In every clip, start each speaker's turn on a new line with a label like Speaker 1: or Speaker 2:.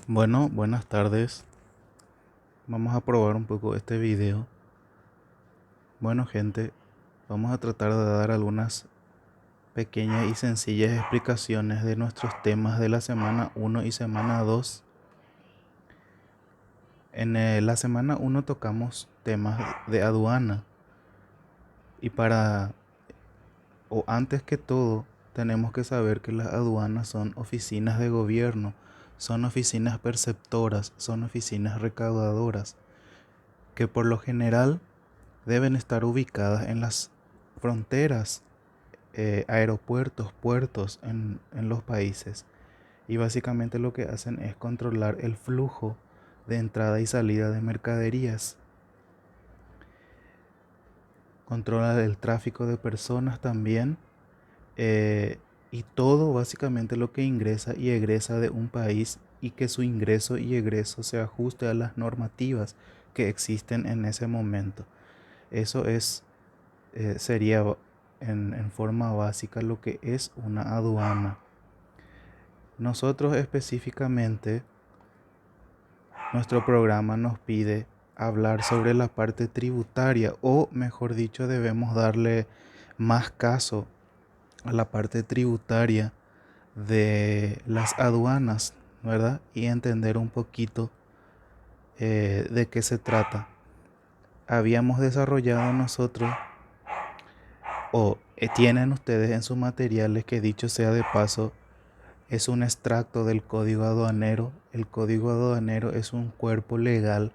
Speaker 1: Bueno, buenas tardes. Vamos a probar un poco este video. Bueno, gente, vamos a tratar de dar algunas pequeñas y sencillas explicaciones de nuestros temas de la semana uno y semana 2. La semana uno tocamos temas de aduana y antes que todo, tenemos que saber que las aduanas son oficinas de gobierno, son oficinas perceptoras, son oficinas recaudadoras, que por lo general deben estar ubicadas en las fronteras, aeropuertos, puertos en los países. Y básicamente lo que hacen es controlar el flujo de entrada y salida de mercaderías. Controla el tráfico de personas también. Y todo básicamente lo que ingresa y egresa de un país, y que su ingreso y egreso se ajuste a las normativas que existen en ese momento. Eso sería en forma básica lo que es una aduana. Nosotros específicamente, nuestro programa nos pide hablar sobre la parte tributaria, o mejor dicho, debemos darle más caso a la parte tributaria de las aduanas, ¿verdad? Y entender un poquito de qué se trata. Habíamos desarrollado nosotros, o tienen ustedes en sus materiales, que dicho sea de paso, es un extracto del Código Aduanero. El Código Aduanero es un cuerpo legal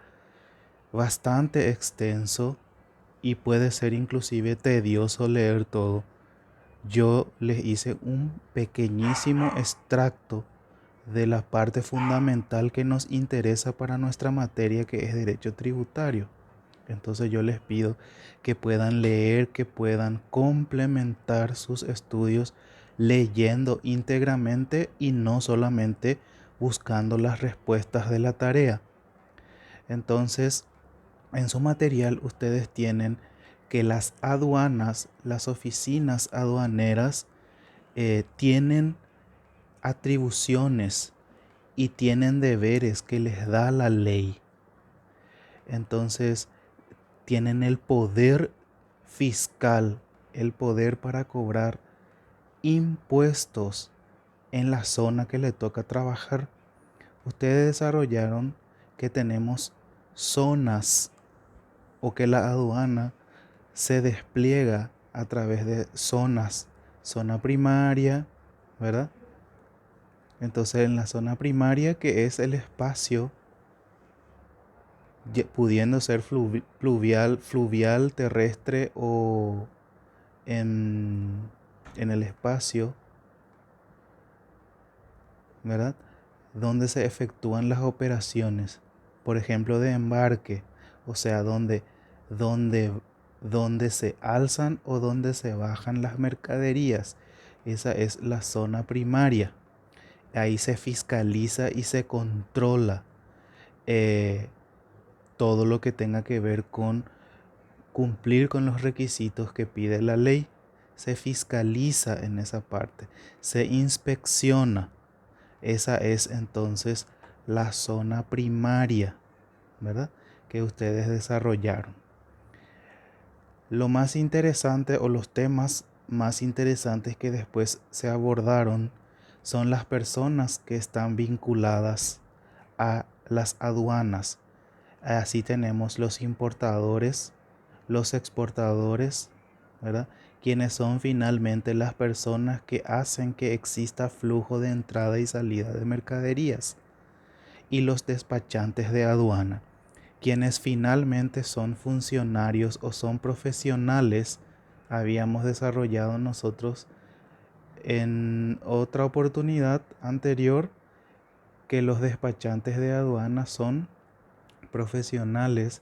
Speaker 1: bastante extenso y puede ser inclusive tedioso leer todo. Yo les hice un pequeñísimo extracto de la parte fundamental que nos interesa para nuestra materia, que es derecho tributario. Entonces yo les pido que puedan leer, que puedan complementar sus estudios leyendo íntegramente y no solamente buscando las respuestas de la tarea. Entonces, en su material ustedes tienen que las aduanas, las oficinas aduaneras, tienen atribuciones y tienen deberes que les da la ley. Entonces, tienen el poder fiscal, el poder para cobrar impuestos en la zona que le toca trabajar. Ustedes desarrollaron que tenemos zonas, o que la aduana se despliega a través de zonas. Zona primaria, ¿verdad? Entonces, en la zona primaria, que es el espacio, pudiendo ser fluvial, terrestre, o en el espacio, ¿verdad? Donde se efectúan las operaciones, por ejemplo, de embarque, o sea, donde, donde se alzan o donde se bajan las mercaderías. Esa es la zona primaria. Ahí se fiscaliza y se controla eh, todo lo que tenga que ver con cumplir con los requisitos que pide la ley. Se fiscaliza en esa parte, se inspecciona. Esa es entonces la zona primaria, ¿verdad? Que ustedes desarrollaron. Lo más interesante, o los temas más interesantes que después se abordaron, son las personas que están vinculadas a las aduanas. Así tenemos los importadores, los exportadores, ¿verdad? Quienes son finalmente las personas que hacen que exista flujo de entrada y salida de mercaderías. Y los despachantes de aduana, quienes finalmente son funcionarios o son profesionales. Habíamos desarrollado nosotros en otra oportunidad anterior que los despachantes de aduana son profesionales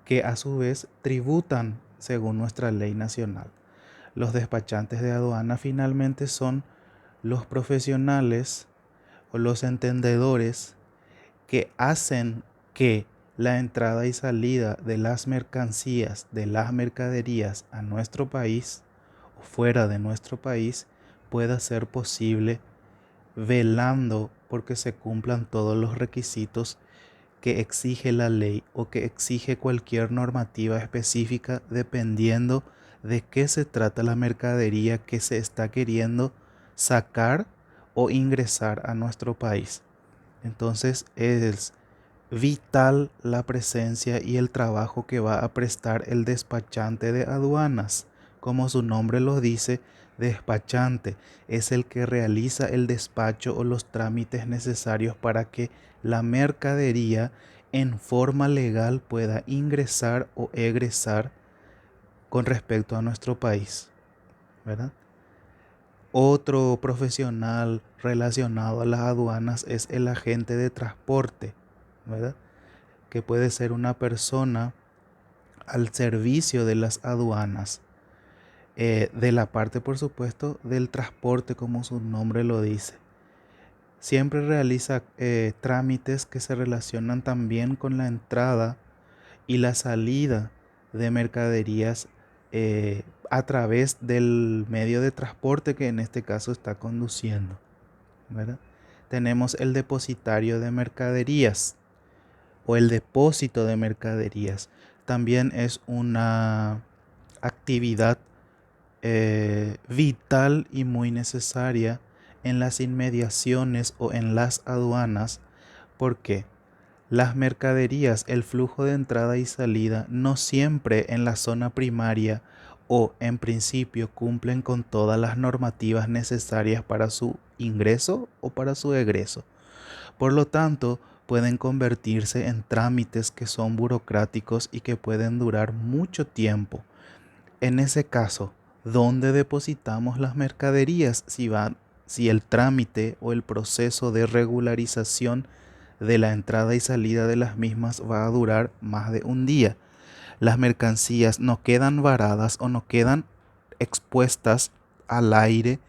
Speaker 1: que a su vez tributan según nuestra ley nacional. Los despachantes de aduana finalmente son los profesionales o los entendedores que hacen que la entrada y salida de las mercancías, de las mercaderías a nuestro país o fuera de nuestro país, pueda ser posible, velando porque se cumplan todos los requisitos que exige la ley o que exige cualquier normativa específica dependiendo de qué se trata la mercadería que se está queriendo sacar o ingresar a nuestro país. Entonces es vital la presencia y el trabajo que va a prestar el despachante de aduanas. Como su nombre lo dice, despachante es el que realiza el despacho o los trámites necesarios para que la mercadería en forma legal pueda ingresar o egresar con respecto a nuestro país, ¿verdad? Otro profesional relacionado a las aduanas es el agente de transporte, ¿verdad? Que puede ser una persona al servicio de las aduanas, de la parte, por supuesto, del transporte, como su nombre lo dice. Siempre realiza trámites que se relacionan también con la entrada y la salida de mercaderías a través del medio de transporte que en este caso está conduciendo, ¿verdad? Tenemos el depositario de mercaderías o el depósito de mercaderías. También es una actividad vital y muy necesaria en las inmediaciones o en las aduanas, porque las mercaderías, el flujo de entrada y salida, no siempre en la zona primaria o en principio cumplen con todas las normativas necesarias para su ingreso o para su egreso. Por lo tanto, pueden convertirse en trámites que son burocráticos y que pueden durar mucho tiempo. En ese caso, ¿dónde depositamos las mercaderías si el trámite o el proceso de regularización de la entrada y salida de las mismas va a durar más de un día? Las mercancías no quedan varadas o no quedan expuestas al aire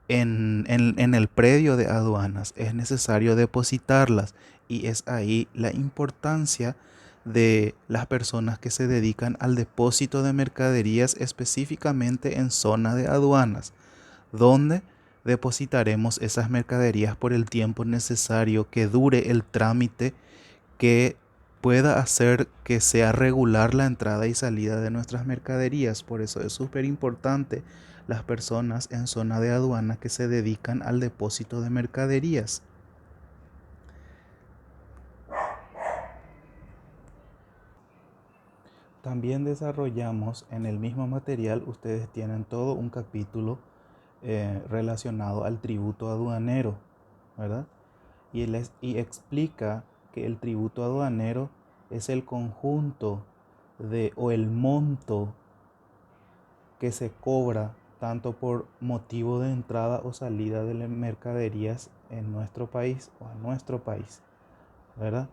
Speaker 1: en el predio de aduanas. Es necesario depositarlas y es ahí la importancia de las personas que se dedican al depósito de mercaderías específicamente en zona de aduanas, donde depositaremos esas mercaderías por el tiempo necesario que dure el trámite que pueda hacer que sea regular la entrada y salida de nuestras mercaderías. Por eso es súper importante las personas en zona de aduana que se dedican al depósito de mercaderías. También desarrollamos en el mismo material, ustedes tienen todo un capítulo relacionado al tributo aduanero, ¿verdad? Y explica que el tributo aduanero es el conjunto o el monto que se cobra tanto por motivo de entrada o salida de las mercaderías en nuestro país o a nuestro país, ¿verdad?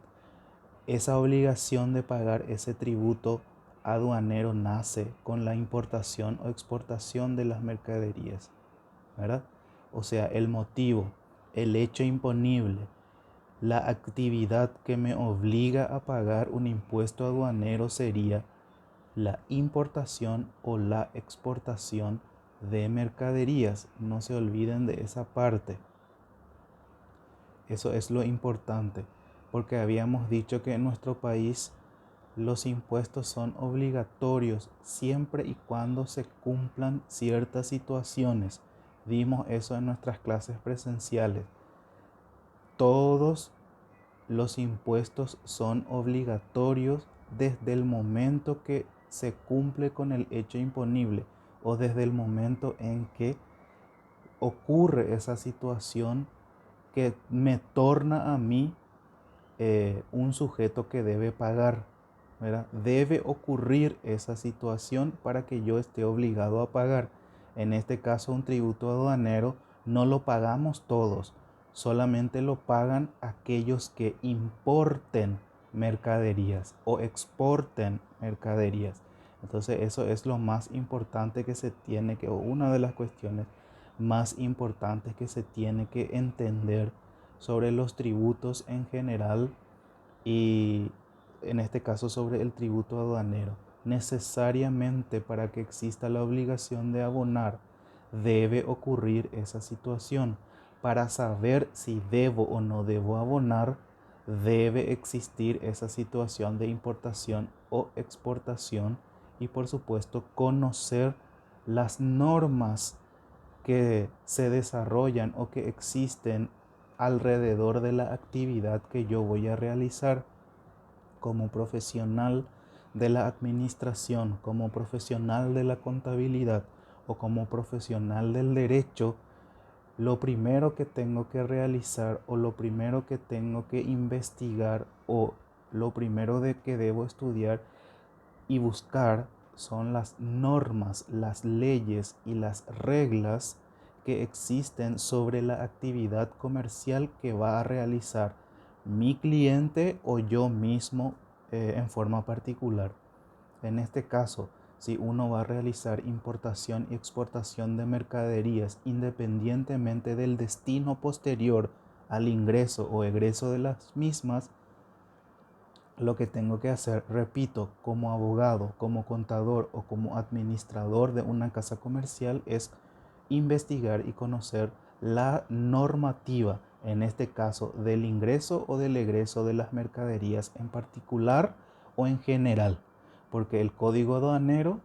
Speaker 1: Esa obligación de pagar ese tributo aduanero nace con la importación o exportación de las mercaderías, ¿verdad? O sea, el motivo, el hecho imponible, la actividad que me obliga a pagar un impuesto aduanero sería la importación o la exportación de mercaderías. No se olviden de esa parte. Eso es lo importante, porque habíamos dicho que en nuestro país los impuestos son obligatorios siempre y cuando se cumplan ciertas situaciones. Vimos eso en nuestras clases presenciales. Todos los impuestos son obligatorios desde el momento que se cumple con el hecho imponible o desde el momento en que ocurre esa situación que me torna a mí un sujeto que debe pagar, ¿verdad? Debe ocurrir esa situación para que yo esté obligado a pagar. En este caso, un tributo aduanero no lo pagamos todos, solamente lo pagan aquellos que importen mercaderías o exporten mercaderías. Entonces, eso es lo más importante que se tiene que, o una de las cuestiones más importantes que se tiene que entender sobre los tributos en general y en este caso sobre el tributo aduanero. Necesariamente para que exista la obligación de abonar debe ocurrir esa situación para saber si debo o no debo abonar, debe existir esa situación de importación o exportación y por supuesto conocer las normas que se desarrollan o que existen alrededor de la actividad que yo voy a realizar como profesional de la administración, como profesional de la contabilidad o como profesional del derecho. Lo primero que tengo que realizar o lo primero que tengo que investigar o lo primero de que debo estudiar y buscar son las normas, las leyes y las reglas que existen sobre la actividad comercial que va a realizar mi cliente o yo mismo en forma particular. En este caso, si uno va a realizar importación y exportación de mercaderías independientemente del destino posterior al ingreso o egreso de las mismas, lo que tengo que hacer, repito, como abogado, como contador o como administrador de una casa comercial es investigar y conocer la normativa, en este caso del ingreso o del egreso de las mercaderías en particular o en general, porque el código aduanero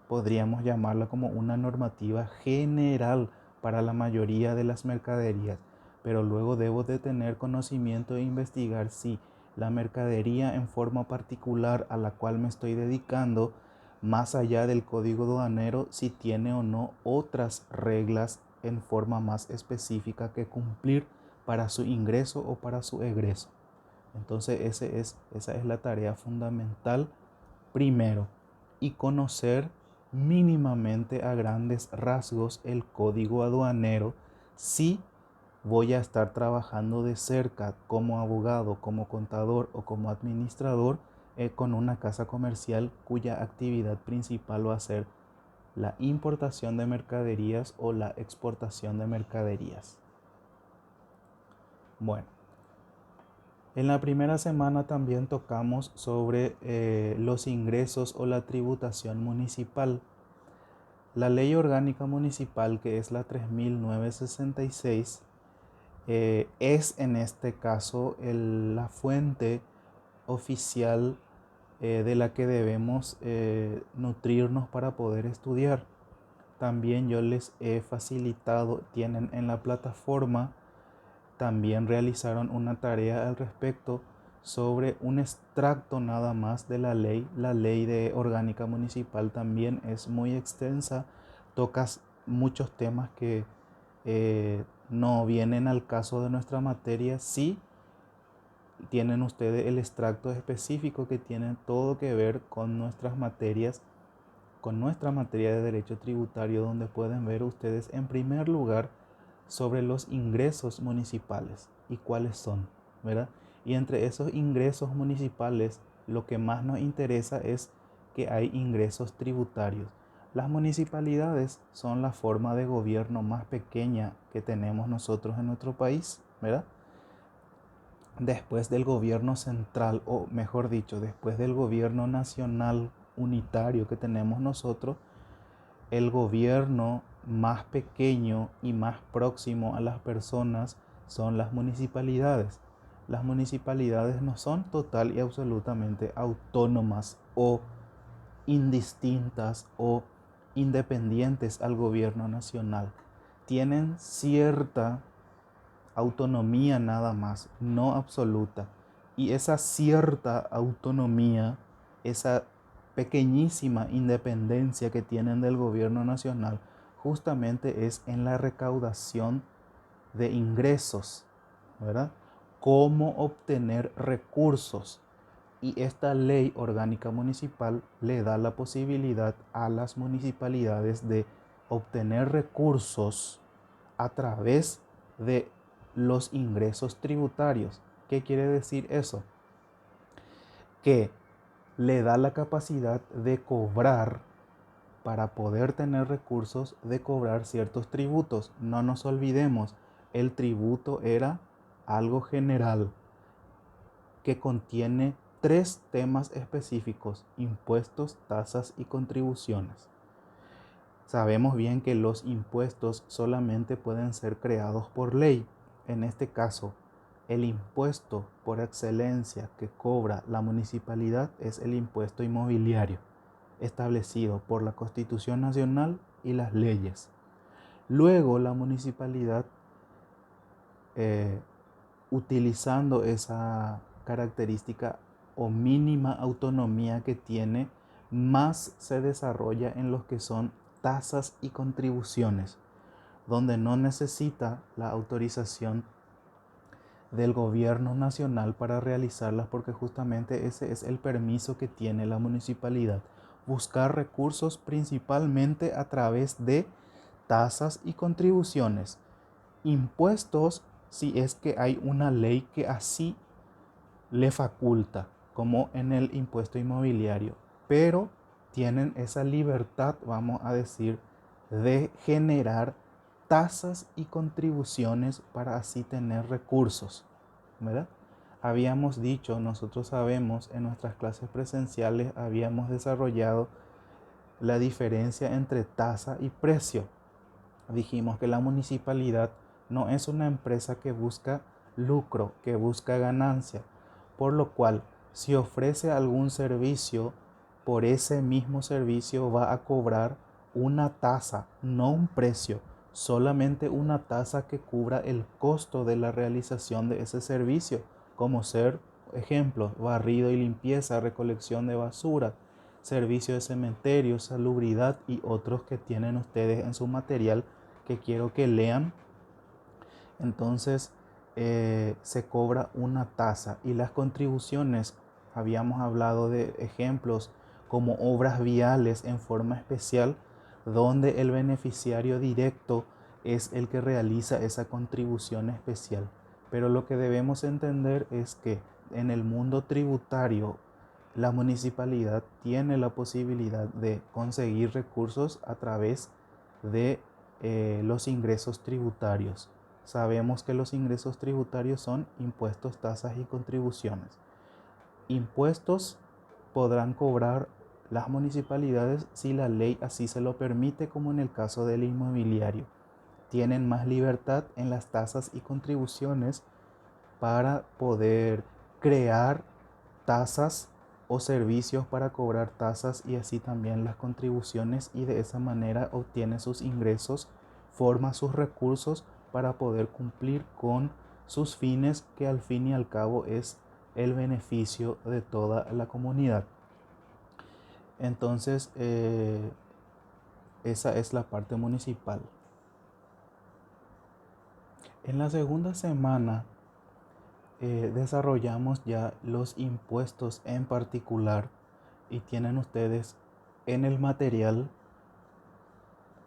Speaker 1: podríamos llamarla como una normativa general para la mayoría de las mercaderías, pero luego debo de tener conocimiento e investigar si la mercadería en forma particular a la cual me estoy dedicando, más allá del código aduanero, si tiene o no otras reglas en forma más específica que cumplir para su ingreso o para su egreso. Entonces esa es la tarea fundamental primero, y conocer mínimamente a grandes rasgos el código aduanero si voy a estar trabajando de cerca como abogado, como contador o como administrador con una casa comercial cuya actividad principal va a ser la importación de mercaderías o la exportación de mercaderías. Bueno, en la primera semana también tocamos sobre los ingresos o la tributación municipal. La ley orgánica municipal, que es la 3966, es en este caso la fuente oficial de la que debemos nutrirnos para poder estudiar. También yo les he facilitado, tienen en la plataforma, también realizaron una tarea al respecto sobre un extracto nada más de la ley. La ley de orgánica municipal también es muy extensa, tocas muchos temas que no vienen al caso de nuestra materia. Sí, tienen ustedes el extracto específico que tiene todo que ver con nuestras materias, con nuestra materia de derecho tributario, donde pueden ver ustedes en primer lugar sobre los ingresos municipales y cuáles son, ¿verdad? Y entre esos ingresos municipales, lo que más nos interesa es que hay ingresos tributarios. Las municipalidades son la forma de gobierno más pequeña que tenemos nosotros en nuestro país, ¿verdad? Después del gobierno central, o mejor dicho, después del gobierno nacional unitario que tenemos nosotros, el gobierno más pequeño y más próximo a las personas son las municipalidades. Las municipalidades no son total y absolutamente autónomas o indistintas o independientes al gobierno nacional. Tienen cierta autonomía nada más, no absoluta. Y esa cierta autonomía, esa pequeñísima independencia que tienen del gobierno nacional, justamente es en la recaudación de ingresos, ¿verdad? Cómo obtener recursos. Y esta ley orgánica municipal le da la posibilidad a las municipalidades de obtener recursos a través de los ingresos tributarios. ¿Qué quiere decir eso? Que le da la capacidad de cobrar, para poder tener recursos, de cobrar ciertos tributos. No nos olvidemos, el tributo era algo general que contiene tres temas específicos: impuestos, tasas y contribuciones. Sabemos bien que los impuestos solamente pueden ser creados por ley. En este caso, el impuesto por excelencia que cobra la municipalidad es el impuesto inmobiliario, establecido por la Constitución Nacional y las leyes. Luego, la municipalidad, eh, utilizando esa característica o mínima autonomía que tiene, más se desarrolla en los que son tasas y contribuciones, donde no necesita la autorización del gobierno nacional para realizarlas, porque justamente ese es el permiso que tiene la municipalidad: buscar recursos principalmente a través de tasas y contribuciones. Impuestos si es que hay una ley que así le faculta, como en el impuesto inmobiliario, pero tienen esa libertad, vamos a decir, de generar tasas y contribuciones para así tener recursos, ¿verdad? Habíamos dicho, nosotros sabemos, en nuestras clases presenciales habíamos desarrollado la diferencia entre tasa y precio. Dijimos que la municipalidad no es una empresa que busca lucro, que busca ganancia, por lo cual si ofrece algún servicio, por ese mismo servicio va a cobrar una tasa, no un precio, solamente una tasa que cubra el costo de la realización de ese servicio, como ser, ejemplo, barrido y limpieza, recolección de basura, servicio de cementerio, salubridad y otros que tienen ustedes en su material que quiero que lean. Entonces se cobra una tasa, y las contribuciones, habíamos hablado de ejemplos como obras viales en forma especial, donde el beneficiario directo es el que realiza esa contribución especial. Pero lo que debemos entender es que en el mundo tributario la municipalidad tiene la posibilidad de conseguir recursos a través de los ingresos tributarios. Sabemos que los ingresos tributarios son impuestos, tasas y contribuciones. Impuestos podrán cobrar las municipalidades si la ley así se lo permite, como en el caso del inmobiliario. Tienen más libertad en las tasas y contribuciones para poder crear tasas o servicios para cobrar tasas, y así también las contribuciones, y de esa manera obtiene sus ingresos, forma sus recursos para poder cumplir con sus fines, que al fin y al cabo es el beneficio de toda la comunidad. Entonces, esa es la parte municipal. En la segunda semana desarrollamos ya los impuestos en particular, y tienen ustedes en el material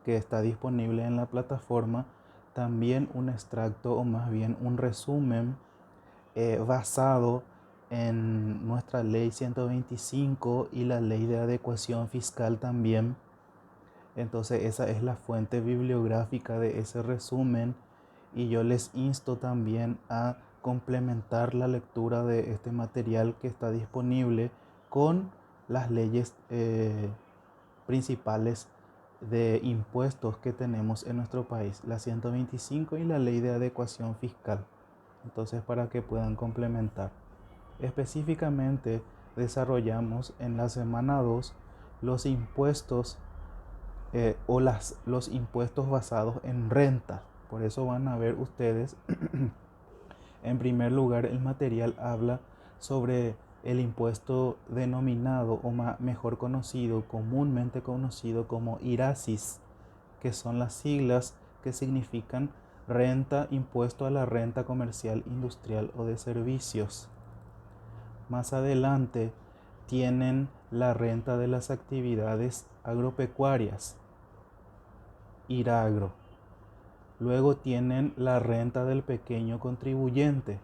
Speaker 1: que está disponible en la plataforma también un extracto, o más bien un resumen, basado en nuestra ley 125 y la ley de adecuación fiscal también. Entonces esa es la fuente bibliográfica de ese resumen, y yo les insto también a complementar la lectura de este material que está disponible con las leyes principales de impuestos que tenemos en nuestro país, la 125 y la ley de adecuación fiscal. Entonces, para que puedan complementar. Específicamente desarrollamos en la semana 2 los impuestos los impuestos basados en renta. Por eso van a ver ustedes, en primer lugar, el material habla sobre el impuesto denominado, o mejor conocido, comúnmente conocido como IRASIS, que son las siglas que significan renta, impuesto a la renta comercial, industrial o de servicios. Más adelante tienen la renta de las actividades agropecuarias, IRAGRO. Luego tienen la renta del pequeño contribuyente,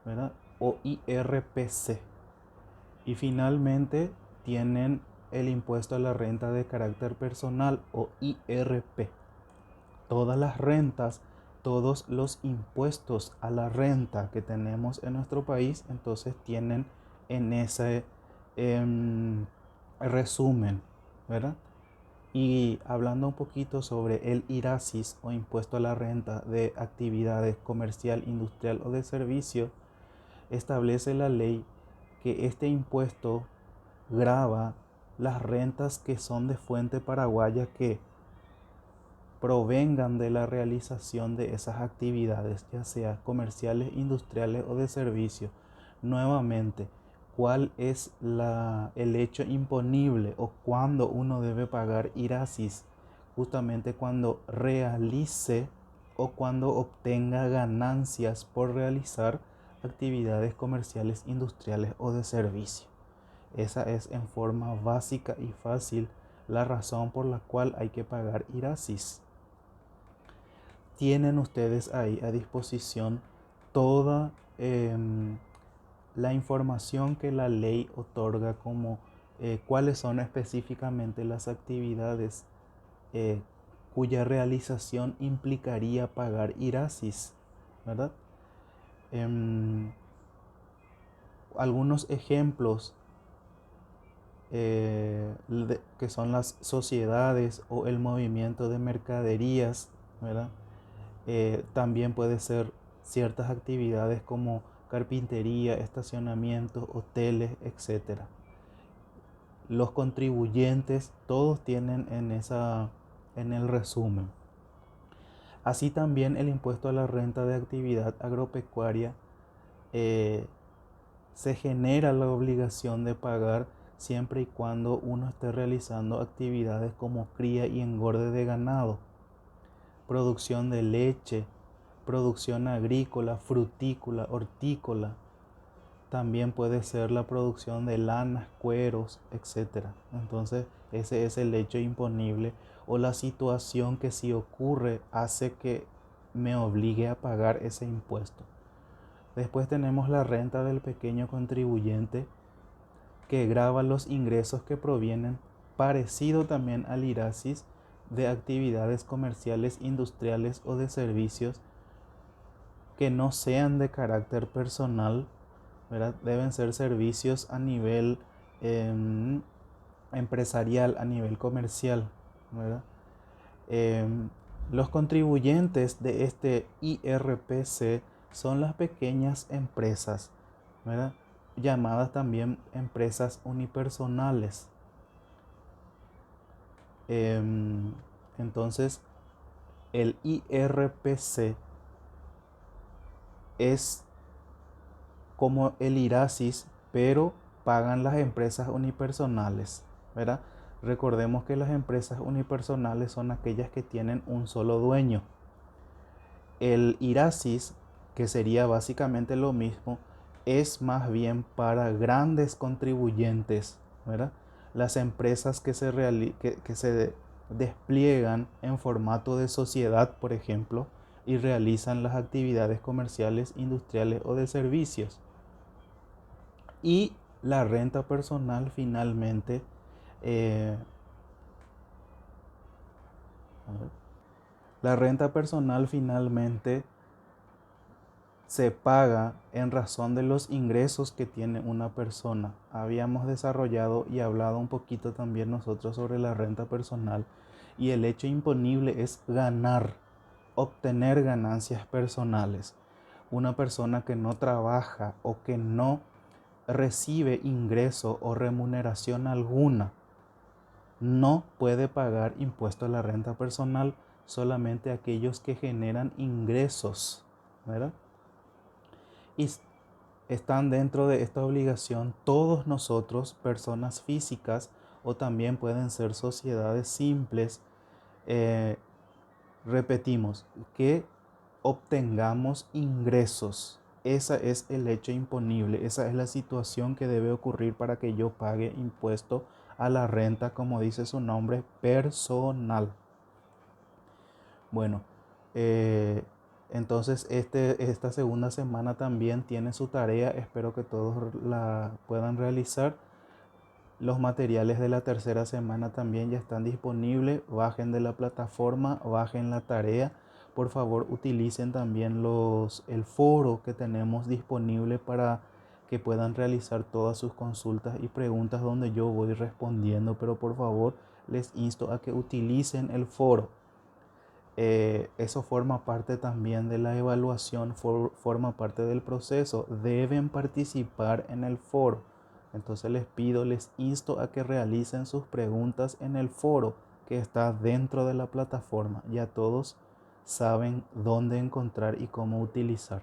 Speaker 1: ¿verdad? O IRPC. Y finalmente tienen el impuesto a la renta de carácter personal, o IRP. Todas las rentas, todos los impuestos a la renta que tenemos en nuestro país, entonces tienen en ese resumen, ¿verdad? Y hablando un poquito sobre el IRASIS o impuesto a la renta de actividades comercial, industrial o de servicio, establece la ley que este impuesto grava las rentas que son de fuente paraguaya que provengan de la realización de esas actividades, ya sea comerciales, industriales o de servicio. Nuevamente, ¿cuál es el hecho imponible o cuándo uno debe pagar IRASIS? Justamente cuando realice o cuando obtenga ganancias por realizar actividades comerciales, industriales o de servicio. Esa es en forma básica y fácil la razón por la cual hay que pagar IRASIS. Tienen ustedes ahí a disposición toda la información que la ley otorga como cuáles son específicamente las actividades eh, cuya realización implicaría pagar IRASIS, ¿verdad? Algunos ejemplos que son las sociedades o el movimiento de mercaderías, ¿verdad? También puede ser ciertas actividades como carpintería, estacionamiento, hoteles, etc. Los contribuyentes todos tienen en el resumen. Así también el impuesto a la renta de actividad agropecuaria se genera la obligación de pagar siempre y cuando uno esté realizando actividades como cría y engorde de ganado, producción de leche, producción agrícola, frutícola, hortícola. También puede ser la producción de lanas, cueros, etc. Entonces, ese es el hecho imponible o la situación que si ocurre hace que me obligue a pagar ese impuesto. Después tenemos la renta del pequeño contribuyente que grava los ingresos que provienen, parecido también al IRASIS, de actividades comerciales, industriales o de servicios que no sean de carácter personal, ¿verdad? Deben ser servicios a nivel empresarial, a nivel comercial, ¿verdad? Los contribuyentes de este IRPC son las pequeñas empresas, ¿verdad? Llamadas también empresas unipersonales. Entonces, el IRPC es como el IRASIS, pero pagan las empresas unipersonales, ¿verdad? Recordemos que las empresas unipersonales son aquellas que tienen un solo dueño. El IRASIS, que sería básicamente lo mismo, es más bien para grandes contribuyentes, ¿verdad? Las empresas que se despliegan en formato de sociedad, por ejemplo, y realizan las actividades comerciales, industriales o de servicios. Y la renta personal finalmente, la renta personal finalmente se paga en razón de los ingresos que tiene una persona. Habíamos desarrollado y hablado un poquito también nosotros sobre la renta personal y el hecho imponible es ganar, obtener ganancias personales. Una persona que no trabaja o que no recibe ingreso o remuneración alguna no puede pagar impuesto a la renta personal, solamente aquellos que generan ingresos, ¿verdad? Y están dentro de esta obligación todos nosotros, personas físicas, o también pueden ser sociedades simples. Repetimos, que obtengamos ingresos. Ese es el hecho imponible, esa es la situación que debe ocurrir para que yo pague impuesto a la renta, como dice su nombre, personal. Bueno, entonces esta segunda semana también tiene su tarea, espero que todos la puedan realizar. Los materiales de la tercera semana también ya están disponibles, bajen de la plataforma, bajen la tarea. Por favor, utilicen también el foro que tenemos disponible para que puedan realizar todas sus consultas y preguntas donde yo voy respondiendo, pero por favor les insto a que utilicen el foro. Eso forma parte también de la evaluación, forma parte del proceso. Deben participar en el foro. Entonces les insto a que realicen sus preguntas en el foro que está dentro de la plataforma. Ya todos saben dónde encontrar y cómo utilizar.